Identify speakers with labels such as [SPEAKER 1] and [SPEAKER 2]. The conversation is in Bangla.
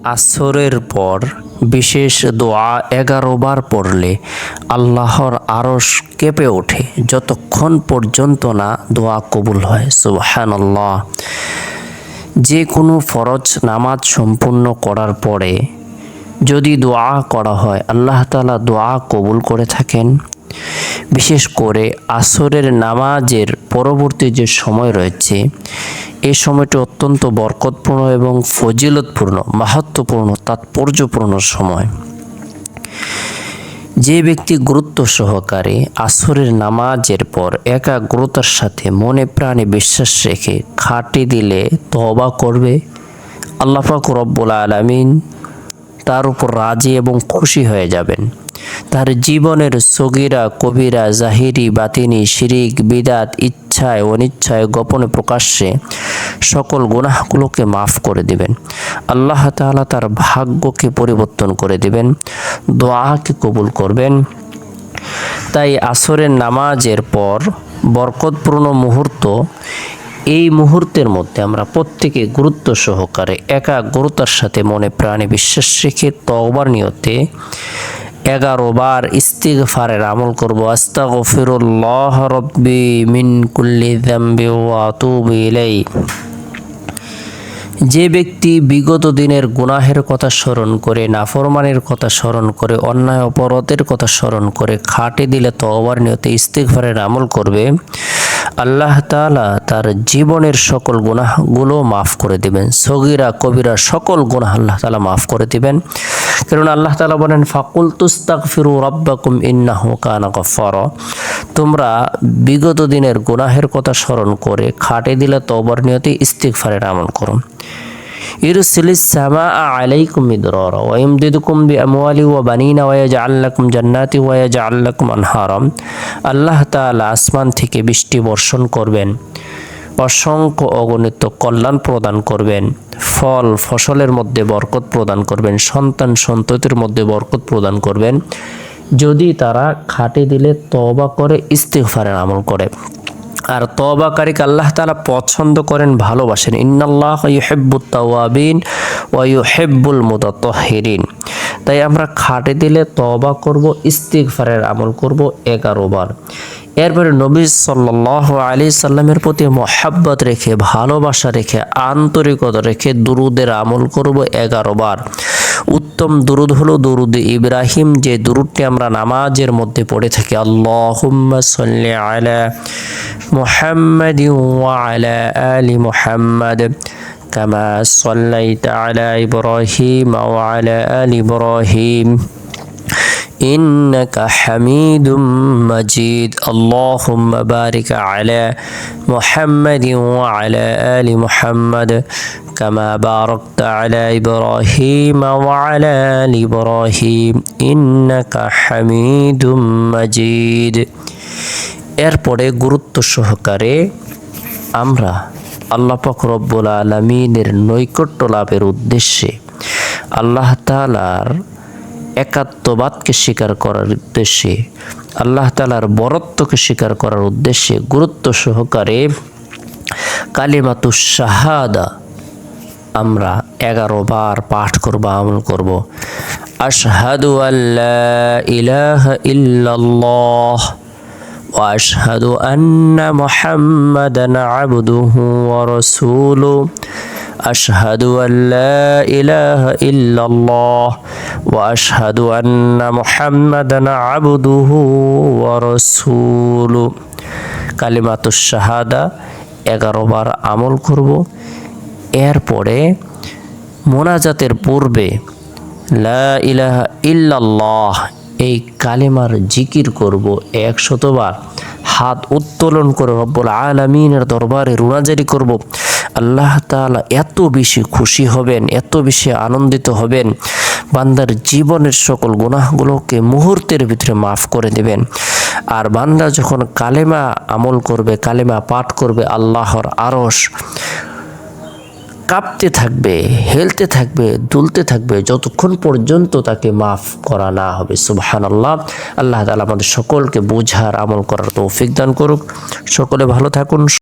[SPEAKER 1] আসরের পর বিশেষ দোয়া 11 বার পড়লে আল্লাহর আরশ কেঁপে ওঠে যতক্ষণ পর্যন্ত না দোয়া কবুল হয়। সুবহানাল্লাহ। যে কোনো ফরজ নামাজ সম্পূর্ণ করার পরে যদি দোয়া করা হয় আল্লাহ তাআলা দোয়া কবুল করে থাকেন। বিশেষ করে আসরের নামাজের পরবর্তী যে সময় রয়েছে এই সময়টি অত্যন্ত বরকতপূর্ণ এবং ফজিলতপূর্ণ, মাহাত্ম্যপূর্ণ, তাৎপর্যপূর্ণ সময়। যে ব্যক্তি গুরুত্ব সহকারে আসরের নামাজের পর একাগ্রতার সাথে মনে প্রাণে বিশ্বাস রেখে খাঁটি দিলে তওবা করবে, আল্লাহ পাক রব্বুল আলামিন তার উপর রাজি এবং খুশি হয়ে যাবেন। তার জীবনের সগীরা কবিরা জাহিরি বাতিনি শিরিক বিদাত ইচ্ছায় অনিচ্ছায় গোপনে প্রকাশ্যে সকল গুনাহগুলোকে মাফ করে দিবেন। আল্লাহ তাআলা তার ভাগ্যকে পরিবর্তন করে দিবেন, দোয়াকে কবুল করবেন। তাই আসরের নামাজের পর বরকতপূর্ণ মুহূর্ত, এই মুহূর্তের মধ্যে আমরা প্রত্যেকে গুরুত্ব সহকারে একাগ্রতার সাথে মনে প্রাণে বিশ্বাস রেখে তওবার নিয়তে 11 বার ইস্তিগফারের আমল করব। আস্তাগফিরুল্লাহ রাব্বি মিন কুল্লি যামবি ওয়া আতুবু ইলাই। যে ব্যক্তি বিগত দিনের গুনাহের কথা স্মরণ করে, নাফরমানির কথা স্মরণ করে, অন্যায় অপরাধের কথা স্মরণ করে খাঁটি দিলে তওবার নিয়তে ইস্তিগফারের আমল করবে, আল্লাহ তাআলা তার জীবনের সকল গুনাহগুলো মাফ করে দিবেন। সগীরা কবিরা সকল গুনাহ আল্লাহ তাআলা মাফ করে দিবেন। কারণ আল্লাহ তাআলা বলেন ফাকুল তুস্তাগফিরু রাব্বাকুম ইন্নাহু কানা গাফফারা। তোমরা বিগত দিনের গুনাহের কথা স্মরণ করে খাঁটি দিলে তওবার নিয়তে ইস্তিগফারের আমল করুন। ইরসিলিস সামাআ আলাইকুম মিদরারা ওয়া ইমদিদুকুম বিআমওয়ালি ওয়া বানিনা ওয়া ইয়াজআল লাকুম জান্নাতি ওয়া ইয়াজআল লাকুম আনহারা। আল্লাহ তাআলা আসমান থেকে বৃষ্টি বর্ষণ করবেন, অসংখ্য অগণিত কল্যাণ প্রদান করবেন, ফল ফসলের মধ্যে বরকত প্রদান করবেন, সন্তান সন্ততির মধ্যে বরকত প্রদান করবেন যদি তারা খাঁটি দিলে তওবা করে ইস্তিগফারের আমল করে। আর তওবাকারীকে আল্লাহ তাআলা পছন্দ করেন, ভালোবাসেন। ইন্নাল্লাহা ইউহিব্বুত তাওয়াবিন ওয়া ইউহিব্বুল মুতাতাহহিরিন। তাই আমরা খাঁটি দিলে তওবা করব, ইস্তিগফারের আমল করব 11 বার। এরপরে নবী সাল্লাল্লাহু আলাইহি সাল্লামের প্রতি মহব্বত রেখে, ভালোবাসা রেখে, আন্তরিকতা রেখে দুরুদের আমল করব 11 বার। উত্তম দুরুদ হলো দুরুদ ইব্রাহিম, যে দুরুদটি আমরা নামাজের মধ্যে পড়ে থাকি। আল্লাহুম্মা সাল্লি আলা মুহাম্মাদিন ওয়া আলা আলি মুহাম্মাদ কামা সাল্লাইতা আলা ইব্রাহিম ওয়া আলা আলি ইব্রাহিম إنك حميد مجيد اللهم بارك على محمد وعلى آل محمد كما باركت على إبراهيم وعلى آل إبراهيم إنك حميد مجيد। এরপরে গুরুত্ব সহকারে আমরা আল্লাহ পাক রব্বুল আলামিনের নৈকট্য লাভের উদ্দেশ্যে, আল্লাহ তাআলার একাত্মবাদকে স্বীকার করার উদ্দেশ্যে, আল্লাহ তাআলার বরত্বকে স্বীকার করার উদ্দেশ্যে গুরুত্ব সহকারে কালিমাতুশ শাহাদা আমরা 11 বার পাঠ করব, আমল করব। আশহাদু আল্লা ইলাহা ইল্লাল্লাহ ওয়া আশহাদু আন্না মুহাম্মাদান আবদুহু ওয়া রাসূলুহু। أشهد أن لا إله إلا الله وأشهد أن محمدا عبده ورسوله। কালিমাতুশ শাহাদা 11 বার আমল করব। এরপরে মোনাজাতের পূর্বে লা ইলাহা ইল্লাল্লাহ এই কালিমার জিকির করব 100 বার। হাত উত্তোলন করে রব্বুল আলামিনের দরবারে রুনাজারি করব। আল্লাহ তাআলা এত বেশি খুশি হবেন, এত বেশি আনন্দিত হবেন, বান্দার জীবনের সকল গুনাহগুলোকে মুহূর্তের ভিতরে মাফ করে দেবেন। আর বান্দা যখন কালেমা আমল করবে, কালেমা পাঠ করবে, আল্লাহর আরশ কাঁপতে থাকবে, হেলতে থাকবে, দুলতে থাকবে যতক্ষণ পর্যন্ত তাকে মাফ করা না হবে। সুবহানাল্লাহ। আল্লাহ তাআলা আমাদের সকলকে বোঝার আমল করার তৌফিক দান করুক। সকলে ভালো থাকুন।